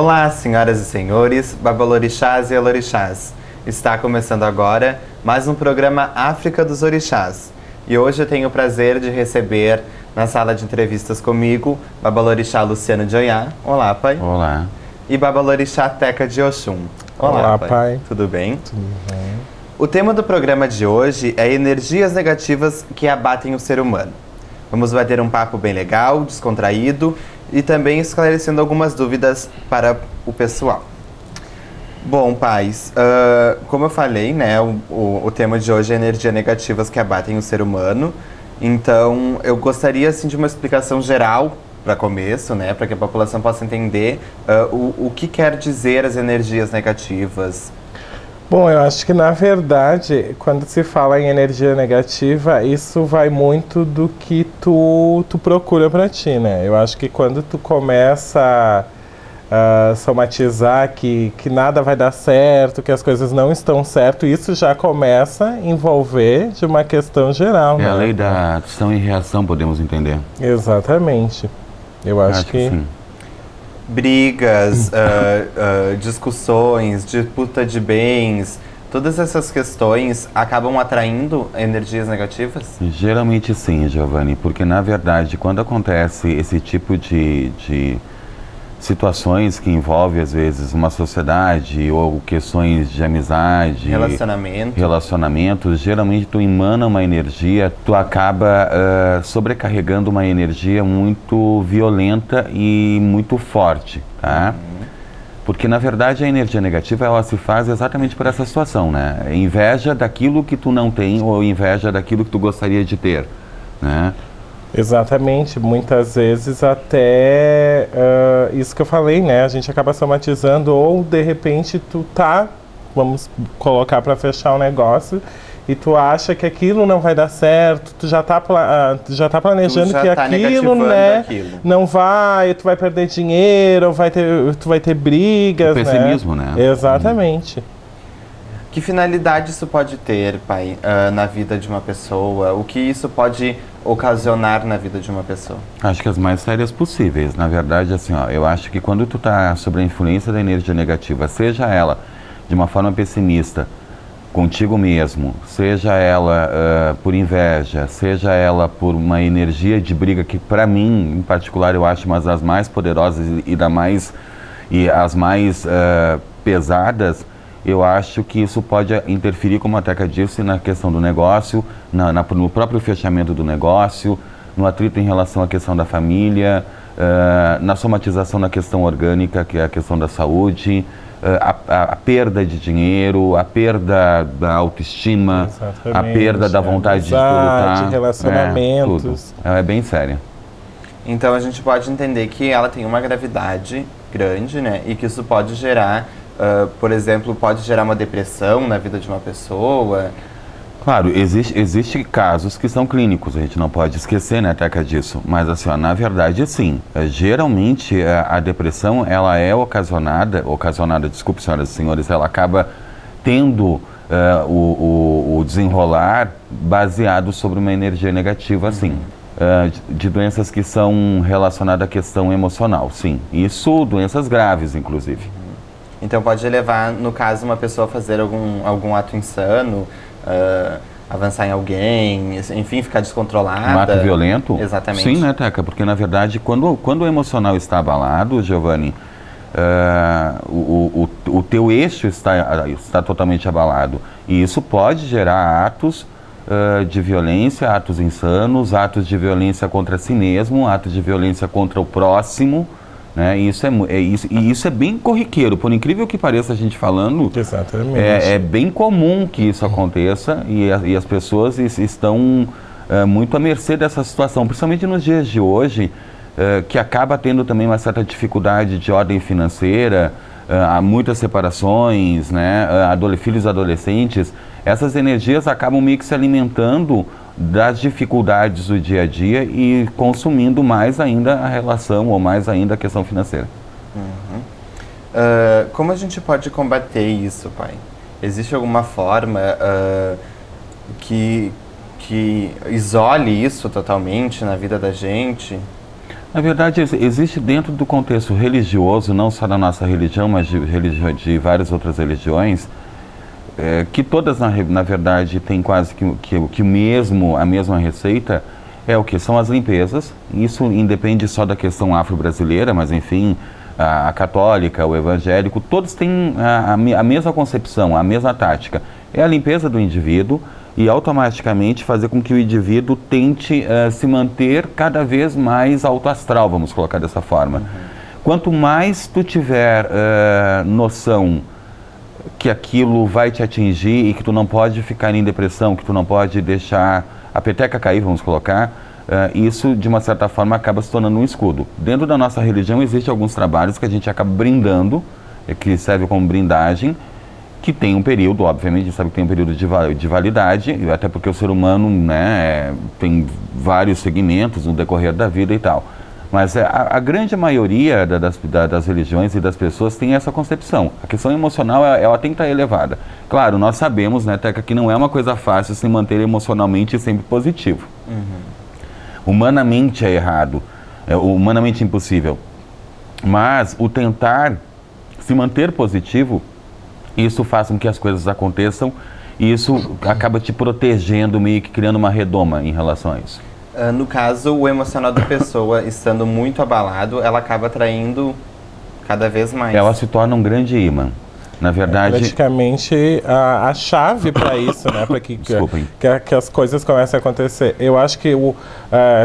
Olá, senhoras e senhores, babalorixás e alorixás. Está começando agora mais um programa África dos Orixás. E hoje eu tenho o prazer de receber na sala de entrevistas comigo babalorixá Luciano de Oyá. Olá, pai. Olá. E babalorixá Teca de Oxum. Olá, pai. Tudo bem? Tudo bem. O tema do programa de hoje é energias negativas que abatem o ser humano. Vamos bater um papo bem legal, descontraído e também esclarecendo algumas dúvidas para o pessoal. Bom, pais, como eu falei, né, o tema de hoje é energias negativas que abatem o ser humano. Então, eu gostaria assim, de uma explicação geral para começo, né, para que a população possa entender o que quer dizer as energias negativas. Bom, eu acho que na verdade, quando se fala em energia negativa, isso vai muito do que tu procura para ti, né? Eu acho que quando tu começa a somatizar que nada vai dar certo, que as coisas não estão certo, isso já começa a envolver de uma questão geral, É né? a lei da ação e reação, podemos entender. Exatamente. Eu acho que sim. Brigas, discussões, disputa de bens, todas essas questões acabam atraindo energias negativas? Geralmente sim, Giovanni, porque na verdade quando acontece esse tipo de situações que envolvem às vezes uma sociedade ou questões de amizade, relacionamentos, geralmente tu emana uma energia, tu acaba sobrecarregando uma energia muito violenta e muito forte, tá? Porque na verdade a energia negativa ela se faz exatamente por essa situação, né? Inveja daquilo que tu não tem ou inveja daquilo que tu gostaria de ter, né? Exatamente, muitas vezes até isso que eu falei, né? A gente acaba somatizando ou de repente tu tá, vamos colocar para fechar o negócio e tu acha que aquilo não vai dar certo, tu já tá planejando que aquilo, né, não vai, tu vai perder dinheiro, tu vai ter brigas, o pessimismo, né? Exatamente. Que finalidade isso pode ter, pai, na vida de uma pessoa? O que isso pode ocasionar na vida de uma pessoa? Acho que as mais sérias possíveis. Na verdade, assim, ó, eu acho que quando tu tá sob a influência da energia negativa, seja ela de uma forma pessimista, contigo mesmo, seja ela por inveja, seja ela por uma energia de briga que, para mim, em particular, eu acho uma das mais poderosas e as mais pesadas. Eu acho que isso pode interferir, como a Teca disse, na questão do negócio, no próprio fechamento do negócio, no atrito em relação à questão da família, na somatização na questão orgânica, que é a questão da saúde, a perda de dinheiro, a perda da autoestima, a perda da vontade de lutar. Relacionamentos. Ela é bem séria. Então a gente pode entender que ela tem uma gravidade grande, né? E que isso pode gerar, por exemplo, pode gerar uma depressão na vida de uma pessoa. Claro, existe casos que são clínicos, a gente não pode esquecer, né, Teca, disso. Mas, assim, ó, na verdade, sim. Geralmente, a depressão, ela é ocasionada, desculpe, senhoras e senhores, ela acaba tendo o desenrolar baseado sobre uma energia negativa, sim. De doenças que são relacionadas à questão emocional, sim. Isso, doenças graves, inclusive. Então pode levar, no caso, uma pessoa a fazer algum ato insano, avançar em alguém, enfim, ficar descontrolada. Um ato violento? Exatamente. Sim, né, Teca? Porque, na verdade, quando o emocional está abalado, Giovanni, o teu eixo está totalmente abalado. E isso pode gerar atos de violência, atos insanos, atos de violência contra si mesmo, atos de violência contra o próximo. Né? E isso é bem corriqueiro, por incrível que pareça a gente falando. Exatamente. É bem comum que isso aconteça e as pessoas estão muito à mercê dessa situação, principalmente nos dias de hoje, que acaba tendo também uma certa dificuldade de ordem financeira, há muitas separações, né? Filhos adolescentes, essas energias acabam meio que se alimentando das dificuldades do dia a dia e consumindo mais ainda a relação ou mais ainda a questão financeira. Como a gente pode combater isso, pai? Existe alguma forma que isole isso totalmente na vida da gente? Na verdade, existe dentro do contexto religioso, não só da nossa religião, mas de várias outras religiões, que todas, na verdade, têm quase que a mesma receita, é o que? São as limpezas. Isso independe só da questão afro-brasileira, mas enfim, a católica, o evangélico, todos têm a mesma concepção, a mesma tática. É a limpeza do indivíduo e automaticamente fazer com que o indivíduo tente se manter cada vez mais alto astral, vamos colocar dessa forma. Quanto mais tu tiver noção que aquilo vai te atingir e que tu não pode ficar em depressão, que tu não pode deixar a peteca cair, vamos colocar, isso de uma certa forma acaba se tornando um escudo. Dentro da nossa religião existem alguns trabalhos que a gente acaba brindando, que serve como brindagem, que tem um período, obviamente, a gente sabe que tem um período de validade, até porque o ser humano, né, tem vários segmentos no decorrer da vida e tal. Mas a grande maioria das religiões e das pessoas tem essa concepção. A questão emocional, ela tem que estar elevada. Claro, nós sabemos, né, Teca, que não é uma coisa fácil se manter emocionalmente sempre positivo. Humanamente é errado, humanamente impossível. Mas o tentar se manter positivo, isso faz com que as coisas aconteçam e isso acaba te protegendo, meio que criando uma redoma em relação a isso. No caso, o emocional da pessoa estando muito abalado, ela acaba atraindo cada vez mais. Ela se torna um grande imã. Na verdade... praticamente a chave para isso, né? Para que as coisas comecem a acontecer. Eu acho que,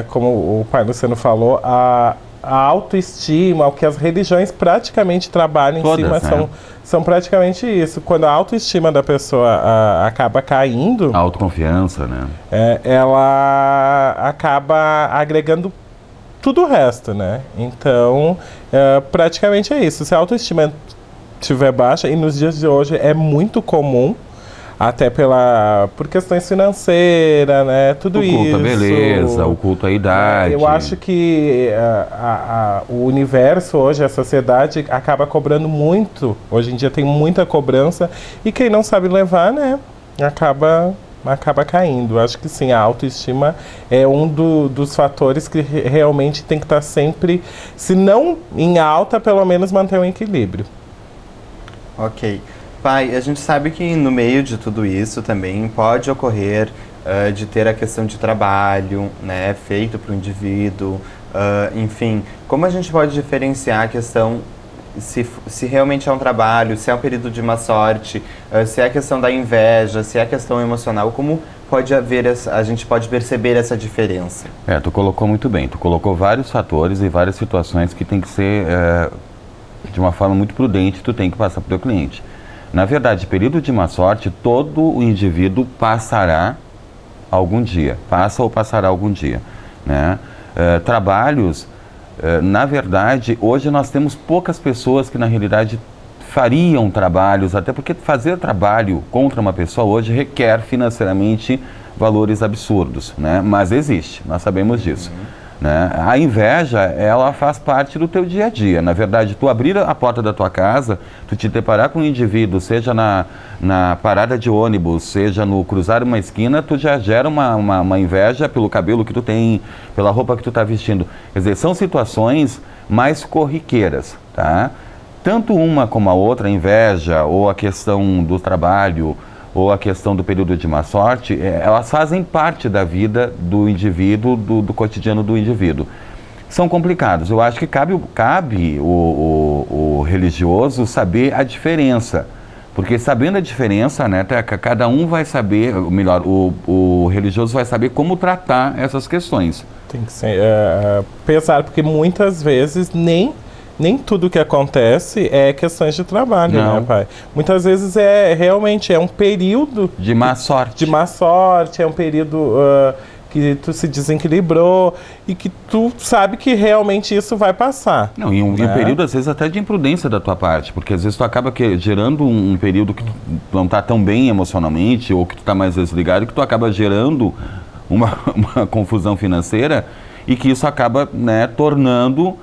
como o pai Luciano falou, a autoestima, o que as religiões praticamente trabalham em cima, né? são praticamente isso. Quando a autoestima da pessoa acaba caindo... A autoconfiança, né? Ela acaba agregando tudo o resto, né? Então, praticamente é isso. Se a autoestima estiver baixa, e nos dias de hoje é muito comum, até por questões financeiras, né? Tudo isso. O culto à beleza, o culto à idade. Eu acho que o universo hoje, a sociedade, acaba cobrando muito. Hoje em dia tem muita cobrança. E quem não sabe levar, né? Acaba caindo. Acho que sim, a autoestima é um dos fatores que realmente tem que estar sempre, se não em alta, pelo menos manter um equilíbrio. Ok. Pai, a gente sabe que no meio de tudo isso também pode ocorrer de ter a questão de trabalho, né, feito para o indivíduo, enfim. Como a gente pode diferenciar a questão se realmente é um trabalho, se é um período de má sorte, se é a questão da inveja, se é a questão emocional, como pode haver a gente pode perceber essa diferença? Tu colocou muito bem, tu colocou vários fatores e várias situações que tem que ser, de uma forma muito prudente, tu tem que passar para o teu cliente. Na verdade, período de má sorte, todo o indivíduo passará algum dia, passa ou passará algum dia, né? Trabalhos, na verdade, hoje nós temos poucas pessoas que na realidade fariam trabalhos, até porque fazer trabalho contra uma pessoa hoje requer financeiramente valores absurdos, né? Mas existe, nós sabemos disso. Né? A inveja, ela faz parte do teu dia a dia. Na verdade, tu abrir a porta da tua casa, tu te deparar com um indivíduo, seja na parada de ônibus, seja no cruzar uma esquina, tu já gera uma inveja pelo cabelo que tu tem, pela roupa que tu está vestindo. Quer dizer, são situações mais corriqueiras, tá? Tanto uma como a outra, a inveja ou a questão do trabalho ou a questão do período de má sorte, elas fazem parte da vida do indivíduo, do cotidiano do indivíduo. São complicados. Eu acho que cabe o religioso saber a diferença. Porque sabendo a diferença, né, cada um vai saber, melhor, o religioso vai saber como tratar essas questões. Tem que ser pesado, porque muitas vezes nem tudo que acontece é questões de trabalho, né, pai? Muitas vezes realmente um período de má sorte. De má sorte, é um período que tu se desequilibrou e que tu sabe que realmente isso vai passar. Não, e um período, às vezes, até de imprudência da tua parte, porque às vezes tu acaba gerando um período que tu não está tão bem emocionalmente ou que tu está mais desligado, que tu acaba gerando uma confusão financeira e que isso acaba, né, tornando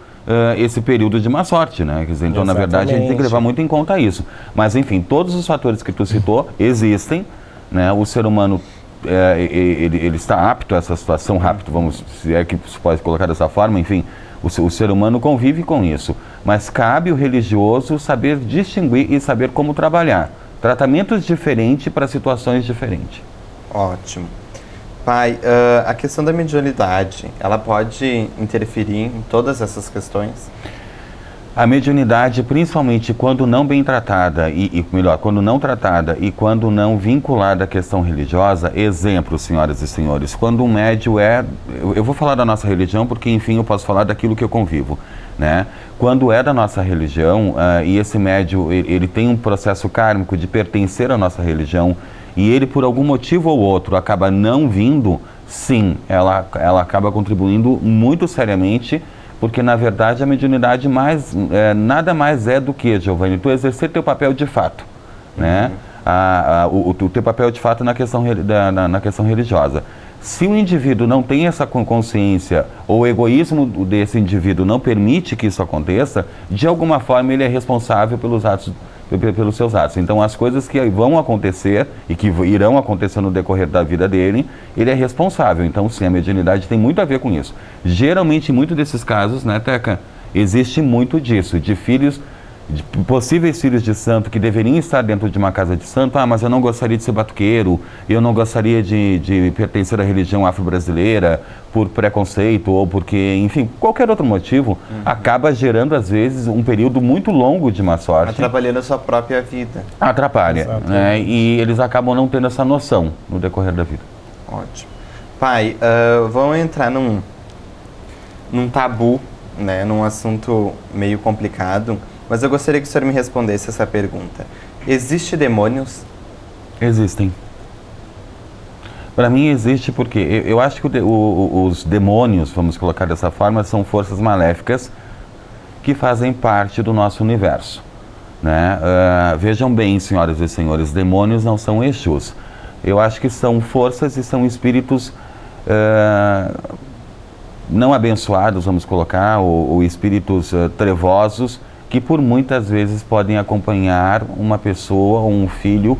esse período de má sorte, né? Quer dizer, então, na verdade, a gente tem que levar muito em conta isso. Mas, enfim, todos os fatores que tu citou existem, né? O ser humano ele está apto a essa situação, rápido, se é que se pode colocar dessa forma, enfim, o ser humano convive com isso. Mas cabe o religioso saber distinguir e saber como trabalhar. Tratamentos diferentes para situações diferentes. Ótimo. Pai, a questão da mediunidade, ela pode interferir em todas essas questões? A mediunidade, principalmente quando não bem tratada, quando não tratada e quando não vinculada à questão religiosa, exemplo, senhoras e senhores, quando um médium eu vou falar da nossa religião porque, enfim, eu posso falar daquilo que eu convivo, né? Quando é da nossa religião e esse médium, ele tem um processo kármico de pertencer à nossa religião e ele, por algum motivo ou outro, acaba não vindo, sim, ela acaba contribuindo muito seriamente. Porque, na verdade, a mediunidade nada mais é do que, Giovanni, tu exercer teu papel de fato, né? O teu papel de fato na questão religiosa. Se o indivíduo não tem essa consciência, ou o egoísmo desse indivíduo não permite que isso aconteça, de alguma forma ele é responsável pelos seus atos. Então, as coisas que vão acontecer e que irão acontecer no decorrer da vida dele, ele é responsável. Então, sim, a mediunidade tem muito a ver com isso. Geralmente, em muitos desses casos, né, Teca, existe muito disso, de possíveis filhos de santo que deveriam estar dentro de uma casa de santo. Mas eu não gostaria de ser batuqueiro, eu não gostaria de pertencer à religião afro-brasileira por preconceito ou porque, enfim, qualquer outro motivo, acaba gerando, às vezes, um período muito longo de má sorte. Atrapalhando a sua própria vida. Atrapalha, né? E eles acabam não tendo essa noção no decorrer da vida. Ótimo. Pai, vamos entrar num tabu, né, num assunto meio complicado. Mas eu gostaria que o senhor me respondesse essa pergunta. Existem demônios? Existem. Para mim existe porque eu acho que os demônios, vamos colocar dessa forma, são forças maléficas que fazem parte do nosso universo, né? Vejam bem, senhoras e senhores, demônios não são Exus. Eu acho que são forças e são espíritos não abençoados, vamos colocar, ou espíritos trevosos, que por muitas vezes podem acompanhar uma pessoa ou um filho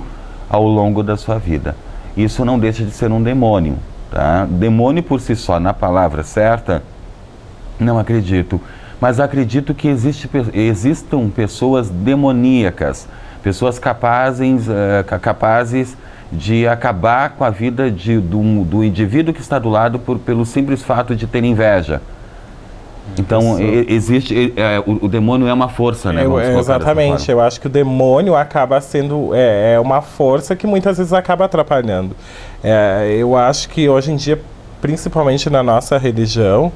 ao longo da sua vida. Isso não deixa de ser um demônio, tá? Demônio por si só, na palavra certa, não acredito. Mas acredito que existam pessoas demoníacas, pessoas capazes de acabar com a vida do indivíduo que está do lado pelo simples fato de ter inveja. Então, o demônio é uma força, né? Exatamente, eu acho que o demônio acaba sendo uma força que muitas vezes acaba atrapalhando. Eu acho que hoje em dia, principalmente na nossa religião,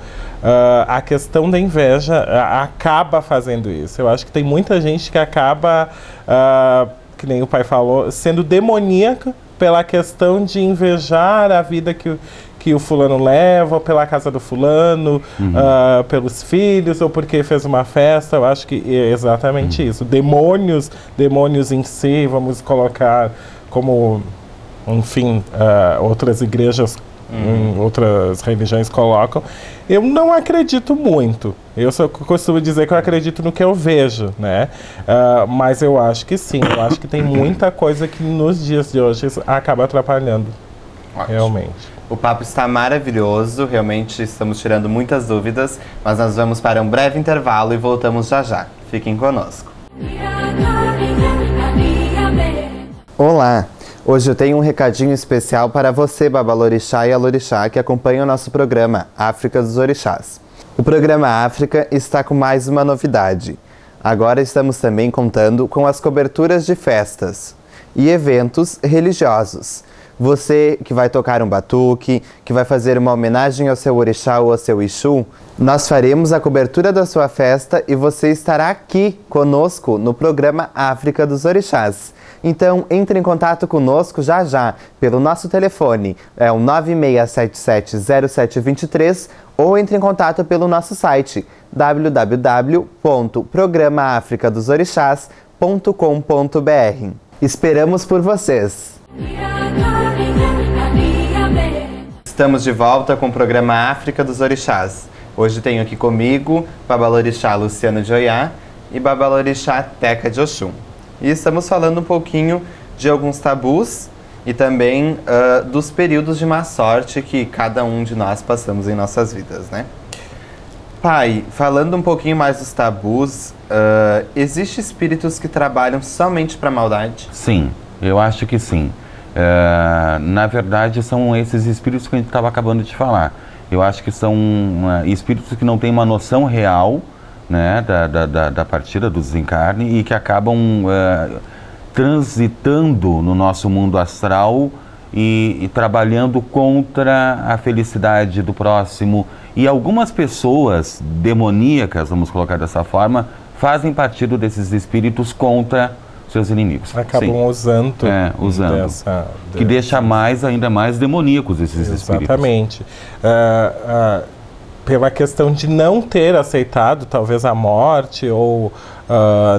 a questão da inveja acaba fazendo isso. Eu acho que tem muita gente que acaba, que nem o pai falou, sendo demoníaca pela questão de invejar a vida que o fulano leva, ou pela casa do fulano, pelos filhos, ou porque fez uma festa. Eu acho que é exatamente isso. Demônios em si, vamos colocar como, enfim, outras igrejas, outras religiões colocam. Eu não acredito muito. Eu só costumo dizer que eu acredito no que eu vejo, né? Mas eu acho que sim. Eu acho que tem muita coisa que nos dias de hoje acaba atrapalhando. Ótimo. Realmente. O papo está maravilhoso, realmente estamos tirando muitas dúvidas, mas nós vamos para um breve intervalo e voltamos já já. Fiquem conosco. Olá! Hoje eu tenho um recadinho especial para você, Babalorixá e Alorixá, que acompanha o nosso programa África dos Orixás. O programa África está com mais uma novidade. Agora estamos também contando com as coberturas de festas e eventos religiosos. Você que vai tocar um batuque, que vai fazer uma homenagem ao seu orixá ou ao seu Exu, nós faremos a cobertura da sua festa e você estará aqui conosco no programa África dos Orixás. Então, entre em contato conosco já já, pelo nosso telefone, é o 96770723, ou entre em contato pelo nosso site, www.programaafricadosorixás.com.br. Esperamos por vocês! Estamos de volta com o programa África dos Orixás. Hoje tenho aqui comigo Babalorixá Luciano de Oiá e Babalorixá Teca de Oxum. E estamos falando um pouquinho de alguns tabus e também dos períodos de má sorte que cada um de nós passamos em nossas vidas, né? Pai, falando um pouquinho mais dos tabus, existem espíritos que trabalham somente para maldade? Sim, eu acho que sim. Na verdade, são esses espíritos que a gente estava acabando de falar. Eu acho que são espíritos que não têm uma noção real, né, da partida, do desencarne, e que acabam transitando no nosso mundo astral e trabalhando contra a felicidade do próximo. E algumas pessoas demoníacas, vamos colocar dessa forma, fazem partido desses espíritos contra seus inimigos. Acabam usando. Que deixa ainda mais demoníacos esses espíritos. Exatamente. Pela questão de não ter aceitado talvez a morte ou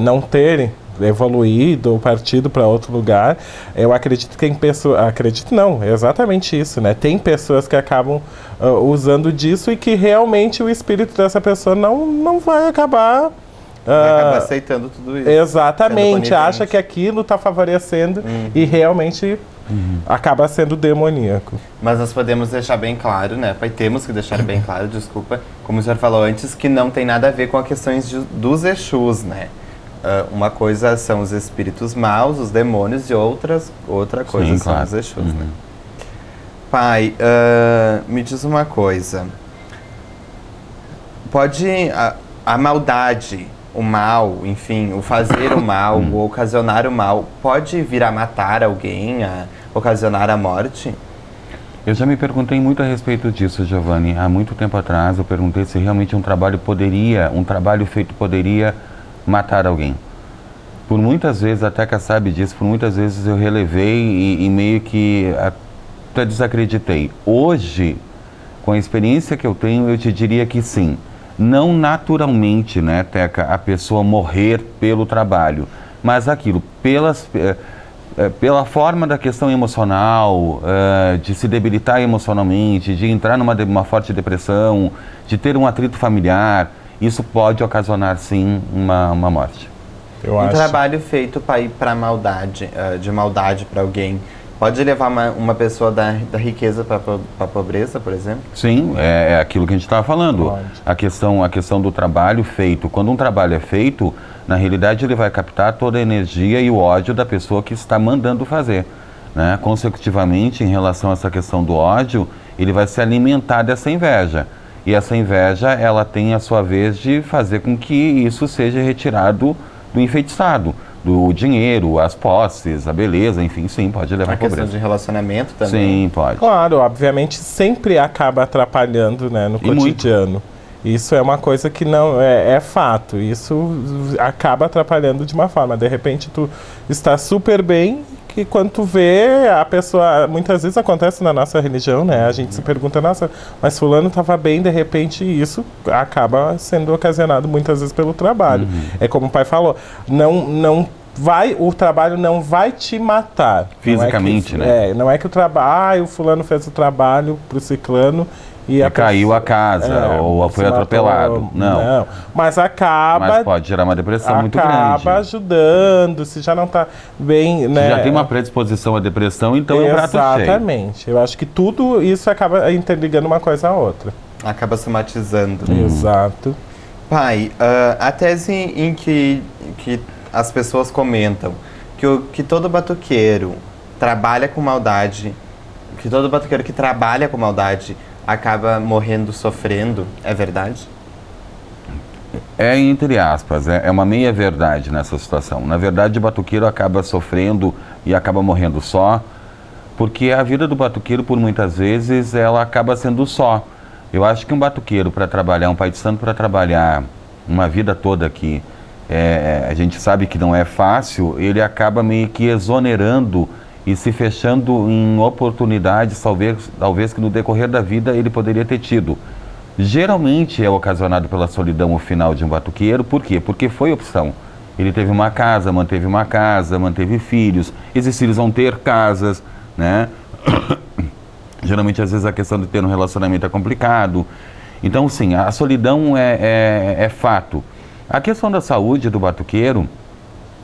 não ter evoluído ou partido para outro lugar, eu acredito que tem pessoas... Acredito não, é exatamente isso, né? Tem pessoas que acabam usando disso e que realmente o espírito dessa pessoa não vai acabar... Vai acabar aceitando tudo isso. Exatamente, acha que aquilo está favorecendo e realmente acaba sendo demoníaco. Mas nós podemos deixar bem claro, né, pai? Temos que deixar bem claro, desculpa, como o senhor falou antes, que não tem nada a ver com as questões dos Exus, né? Uma coisa são os espíritos maus, os demônios, e outra coisa são os Exus, né? Pai, me diz uma coisa. Pode a maldade, o mal, enfim, o fazer o mal, o ocasionar o mal, pode vir a matar alguém, a ocasionar a morte? Eu já me perguntei muito a respeito disso, Giovanni. Há muito tempo atrás eu perguntei se realmente um trabalho feito poderia matar alguém. Por muitas vezes, até que sabe disso, por muitas vezes eu relevei e meio que até desacreditei. Hoje, com a experiência que eu tenho, eu te diria que sim. Não naturalmente, né, Teca, a pessoa morrer pelo trabalho, mas aquilo, pela forma da questão emocional, de se debilitar emocionalmente, de entrar numa forte depressão, de ter um atrito familiar, isso pode ocasionar, sim, uma morte. Trabalho feito para ir para maldade, de maldade para alguém, pode levar uma pessoa da riqueza para a pobreza, por exemplo? Sim, é aquilo que a gente estava falando. A questão do trabalho feito. Quando um trabalho é feito, na realidade ele vai captar toda a energia e o ódio da pessoa que está mandando fazer, né? Consecutivamente, em relação a essa questão do ódio, ele vai se alimentar dessa inveja. E essa inveja, ela tem a sua vez de fazer com que isso seja retirado do enfeitiçado. Do dinheiro, as posses, a beleza, enfim, sim, pode levar à pobreza. A questão de relacionamento também. Sim, pode. Claro, obviamente sempre acaba atrapalhando, né, no cotidiano. Muito. Isso é uma coisa que não é fato. Isso acaba atrapalhando de uma forma. De repente tu está super bem, que quando tu vê a pessoa, muitas vezes acontece na nossa religião, né? A gente se pergunta, nossa, mas fulano estava bem, de repente isso acaba sendo ocasionado muitas vezes pelo trabalho. É como o pai falou, o trabalho não vai te matar. Fisicamente, né? Não é que o trabalho, o fulano fez o trabalho pro ciclano e caiu a casa, ou foi atropelado. Não. Mas pode gerar uma depressão muito grande. Acaba ajudando, se já não está bem, né? Se já tem uma predisposição à depressão, então é um prato cheio. Exatamente. Eu acho que tudo isso acaba interligando uma coisa à outra. Acaba somatizando. Exato. Pai, a tese em que as pessoas comentam que todo batuqueiro trabalha com maldade, que todo batuqueiro que trabalha com maldade acaba morrendo, sofrendo, é verdade? É entre aspas, é uma meia verdade nessa situação. Na verdade, o batuqueiro acaba sofrendo e acaba morrendo só, porque a vida do batuqueiro, por muitas vezes, ela acaba sendo só. Eu acho que um batuqueiro para trabalhar, um pai de santo para trabalhar uma vida toda aqui, a gente sabe que não é fácil, ele acaba meio que exonerando e se fechando em oportunidades, talvez que no decorrer da vida ele poderia ter tido. Geralmente é ocasionado pela solidão o final de um batuqueiro. Por quê? Porque foi opção. Ele teve uma casa, manteve filhos, esses filhos vão ter casas, né? Geralmente, às vezes, a questão de ter um relacionamento é complicado. Então, sim, a solidão é fato. A questão da saúde do batuqueiro,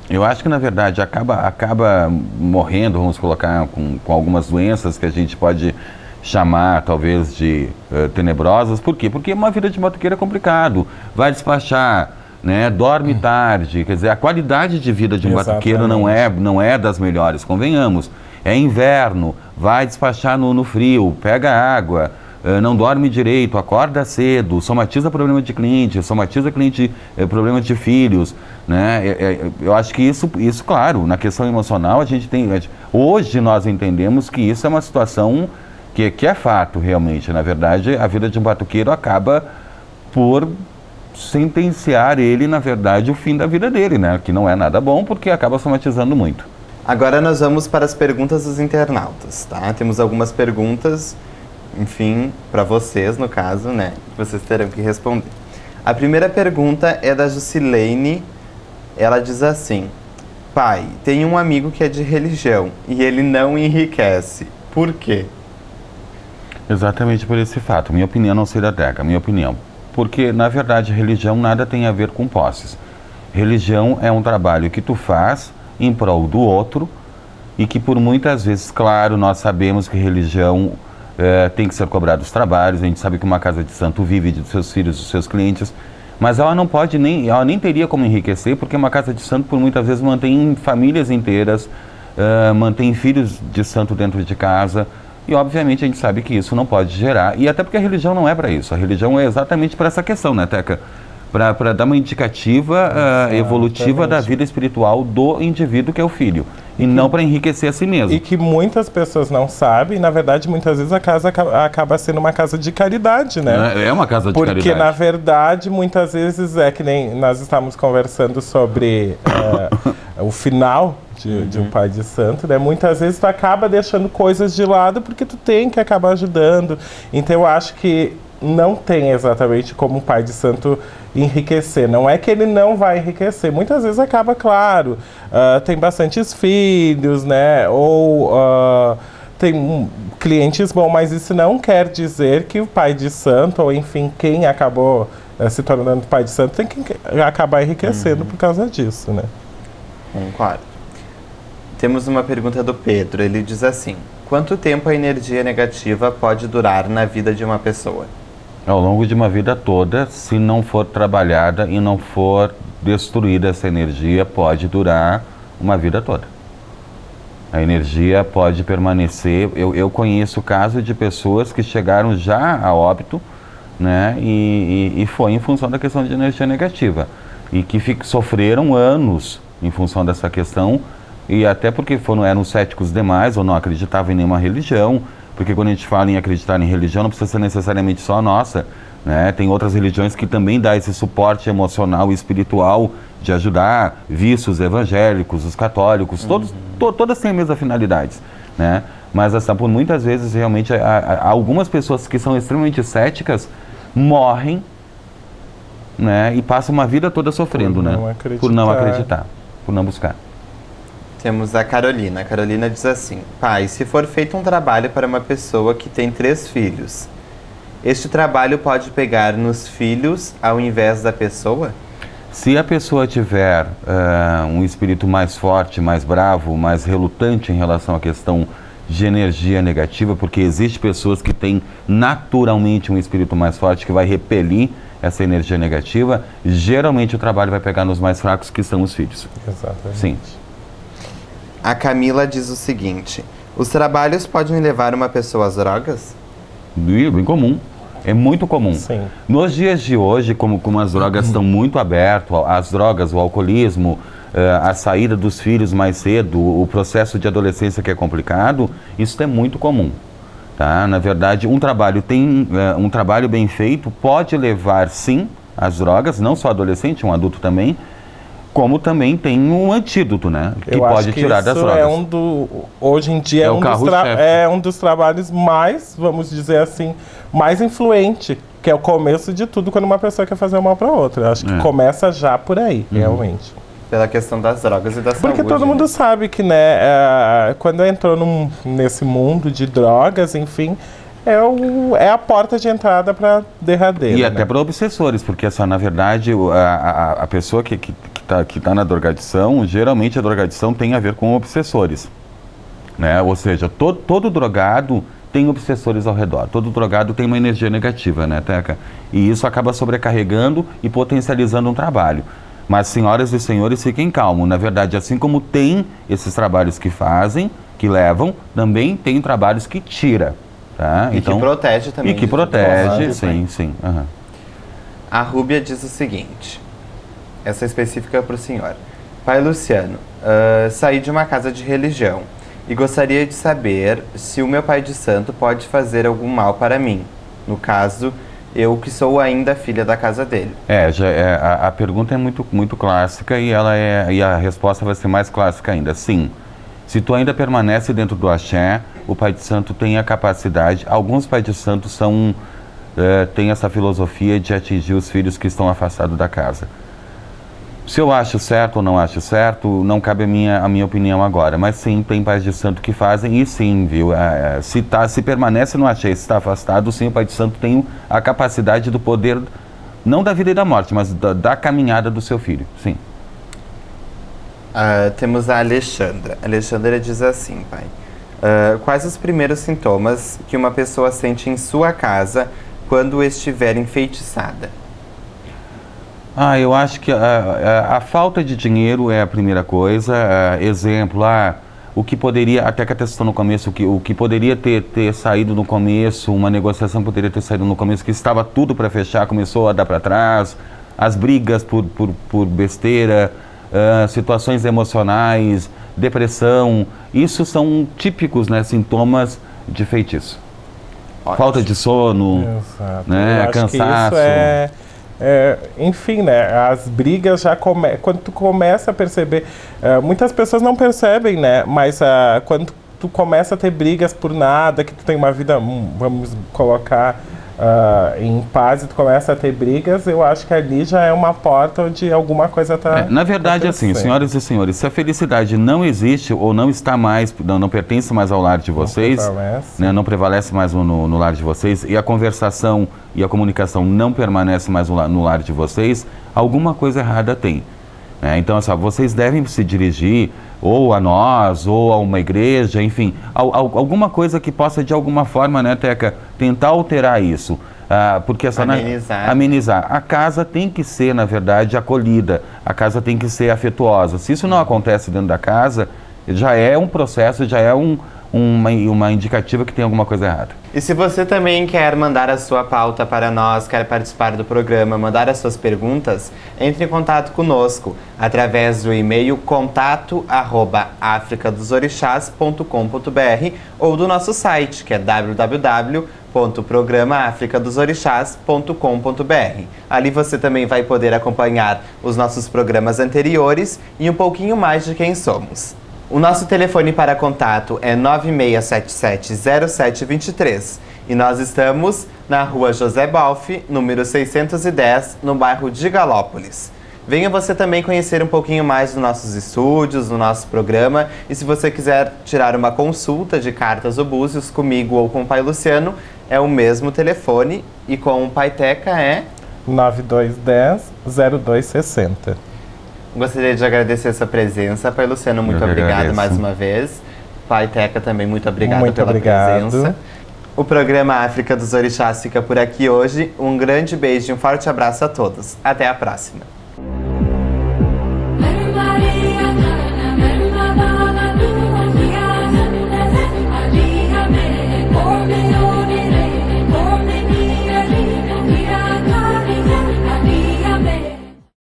Eu acho que, na verdade, acaba morrendo, vamos colocar, com algumas doenças que a gente pode chamar, talvez, de tenebrosas. Por quê? Porque uma vida de motoqueiro é complicado. Vai despachar, né? Dorme tarde. Quer dizer, a qualidade de vida de um batuqueiro não é das melhores, convenhamos. É inverno, vai despachar no frio, pega água, não dorme direito, acorda cedo, somatiza problema de cliente, somatiza problemas de filhos, né? Eu acho que isso, claro, na questão emocional, a gente tem... Hoje nós entendemos que isso é uma situação que é fato, realmente. Na verdade, a vida de um batuqueiro acaba por sentenciar ele, na verdade, o fim da vida dele, né? Que não é nada bom, porque acaba somatizando muito. Agora nós vamos para as perguntas dos internautas, tá? Temos algumas perguntas, enfim, para vocês, no caso, né? Vocês terão que responder. A primeira pergunta é da Jusilene. Ela diz assim: pai, tenho um amigo que é de religião e ele não enriquece. Por quê? Exatamente por esse fato. Minha opinião, não sei da Teca, minha opinião. Porque, na verdade, religião nada tem a ver com posses. Religião é um trabalho que tu faz em prol do outro e que, por muitas vezes, claro, nós sabemos que religião tem que ser cobrado os trabalhos. A gente sabe que uma casa de santo vive dos seus filhos, dos seus clientes, mas ela não pode ela nem teria como enriquecer, porque uma casa de santo, por muitas vezes, mantém famílias inteiras, mantém filhos de santo dentro de casa. E, obviamente, a gente sabe que isso não pode gerar, e até porque a religião não é para isso. A religião é exatamente para essa questão, né, Teca? Para dar uma indicativa evolutiva da vida espiritual do indivíduo, que é o filho, e não para enriquecer a si mesmo. E que muitas pessoas não sabem, na verdade, muitas vezes a casa acaba sendo uma casa de caridade, né? É uma casa de caridade. Porque, na verdade, muitas vezes é que nem nós estamos conversando sobre o final de um pai de santo, né? Muitas vezes tu acaba deixando coisas de lado porque tu tem que acabar ajudando. Então, eu acho que não tem exatamente como um pai de santo enriquecer. Não é que ele não vai enriquecer. Muitas vezes acaba, claro, tem bastantes filhos, né? Ou tem clientes bons, mas isso não quer dizer que o pai de santo, ou enfim, quem acabou se tornando pai de santo, tem que acabar enriquecendo por causa disso, né? Claro. Temos uma pergunta do Pedro. Ele diz assim: quanto tempo a energia negativa pode durar na vida de uma pessoa? Ao longo de uma vida toda, se não for trabalhada e não for destruída essa energia, pode durar uma vida toda. A energia pode permanecer. Eu conheço casos de pessoas que chegaram já a óbito, né, e foi em função da questão de energia negativa. E que sofreram anos em função dessa questão, e até porque eram céticos demais ou não acreditavam em nenhuma religião. Porque quando a gente fala em acreditar em religião, não precisa ser necessariamente só a nossa, né? Tem outras religiões que também dão esse suporte emocional e espiritual de ajudar, vícios evangélicos, os católicos, todas têm a mesma finalidade, né? Mas assim, por muitas vezes, realmente, algumas pessoas que são extremamente céticas morrem, né? E passam uma vida toda sofrendo, né? Por não acreditar, por não buscar. Temos a Carolina. A Carolina diz assim: pai, se for feito um trabalho para uma pessoa que tem 3 filhos, este trabalho pode pegar nos filhos ao invés da pessoa? Se a pessoa tiver um espírito mais forte, mais bravo, mais relutante em relação à questão de energia negativa, porque existe pessoas que têm naturalmente um espírito mais forte que vai repelir essa energia negativa, geralmente o trabalho vai pegar nos mais fracos, que são os filhos. Exatamente. Sim. A Camila diz o seguinte: os trabalhos podem levar uma pessoa às drogas? Bem comum. É muito comum. Sim. Nos dias de hoje, como as drogas estão muito abertas, as drogas, o alcoolismo, a saída dos filhos mais cedo, o processo de adolescência que é complicado, isso é muito comum. Tá? Na verdade, um trabalho bem feito pode levar, sim, às drogas, não só adolescente, um adulto também, como também tem um antídoto, né? Que pode tirar das drogas. Hoje em dia é um dos trabalhos mais, vamos dizer assim, mais influente, que é o começo de tudo quando uma pessoa quer fazer mal para outra. Acho que começa já por aí, realmente. Pela questão das drogas e da saúde. Porque todo mundo sabe que, né, quando entrou nesse mundo de drogas, enfim, é a porta de entrada para derradeira. E até para obsessores, porque na verdade a pessoa que que tá na drogadição, geralmente a drogadição tem a ver com obsessores, né? Ou seja, todo drogado tem obsessores ao redor, todo drogado tem uma energia negativa, né, Teca? E isso acaba sobrecarregando e potencializando um trabalho. Mas, senhoras e senhores, fiquem calmos. Na verdade, assim como tem esses trabalhos que fazem, que levam, também tem trabalhos que tira, tá? E que protege também. E que protege, sim, sim. Uhum. A Rúbia diz o seguinte, essa específica para o senhor. Pai Luciano, saí de uma casa de religião e gostaria de saber se o meu pai de santo pode fazer algum mal para mim. No caso, eu que sou ainda filha da casa dele. A pergunta é muito clássica e a resposta vai ser mais clássica ainda. Sim, se tu ainda permanece dentro do axé, o pai de santo tem a capacidade, alguns pais de santo têm essa filosofia de atingir os filhos que estão afastados da casa. Se eu acho certo ou não acho certo, não cabe a minha opinião agora. Mas sim, tem pais de santo que fazem e sim, viu? Se permanece no axé, se está afastado, sim, o pai de santo tem a capacidade do poder, não da vida e da morte, mas da caminhada do seu filho, sim. Temos a Alexandra. A Alexandra diz assim, pai. Quais os primeiros sintomas que uma pessoa sente em sua casa quando estiver enfeitiçada? Eu acho que a falta de dinheiro é a primeira coisa. Exemplo, o que poderia, até que até citou no começo, o que poderia ter saído no começo, uma negociação poderia ter saído no começo, que estava tudo para fechar, começou a dar para trás, as brigas por besteira, situações emocionais, depressão, isso são típicos, né, sintomas de feitiço. Ótimo. Falta de sono, né, cansaço. Enfim, né, as brigas já quando tu começa a perceber, muitas pessoas não percebem, né, mas quando tu começa a ter brigas por nada, que tu tem uma vida, vamos colocar, em paz, e tu começa a ter brigas, eu acho que ali já é uma porta onde alguma coisa está... Na verdade, assim, senhoras e senhores, se a felicidade não existe ou não está mais, não pertence mais ao lar de vocês, não prevalece mais no lar de vocês, e a conversação e a comunicação não permanece mais no lar de vocês, alguma coisa errada tem. Então, assim, vocês devem se dirigir ou a nós, ou a uma igreja, enfim, alguma coisa que possa, de alguma forma, né, Teca, tentar alterar isso. Porque amenizar. A casa tem que ser, na verdade, acolhida, a casa tem que ser afetuosa. Se isso não acontece dentro da casa, já é um processo, já é uma indicativa que tem alguma coisa errada. E se você também quer mandar a sua pauta para nós, quer participar do programa, mandar as suas perguntas, entre em contato conosco através do e-mail contato@africadosorixás.com.br ou do nosso site, que é www.programaafricadosorixás.com.br. Ali você também vai poder acompanhar os nossos programas anteriores e um pouquinho mais de quem somos. O nosso telefone para contato é 9677-0723 e nós estamos na rua José Balfe, número 610, no bairro de Galópolis. Venha você também conhecer um pouquinho mais dos nossos estúdios, do nosso programa, e se você quiser tirar uma consulta de cartas ou búzios comigo ou com o Pai Luciano, é o mesmo telefone, e com o Pai Teca é 9210-0260. Gostaria de agradecer a sua presença. Pai Luciano, muito obrigado mais uma vez. Pai Teca também, muito obrigado pela presença. O programa África dos Orixás fica por aqui hoje. Um grande beijo e um forte abraço a todos. Até a próxima.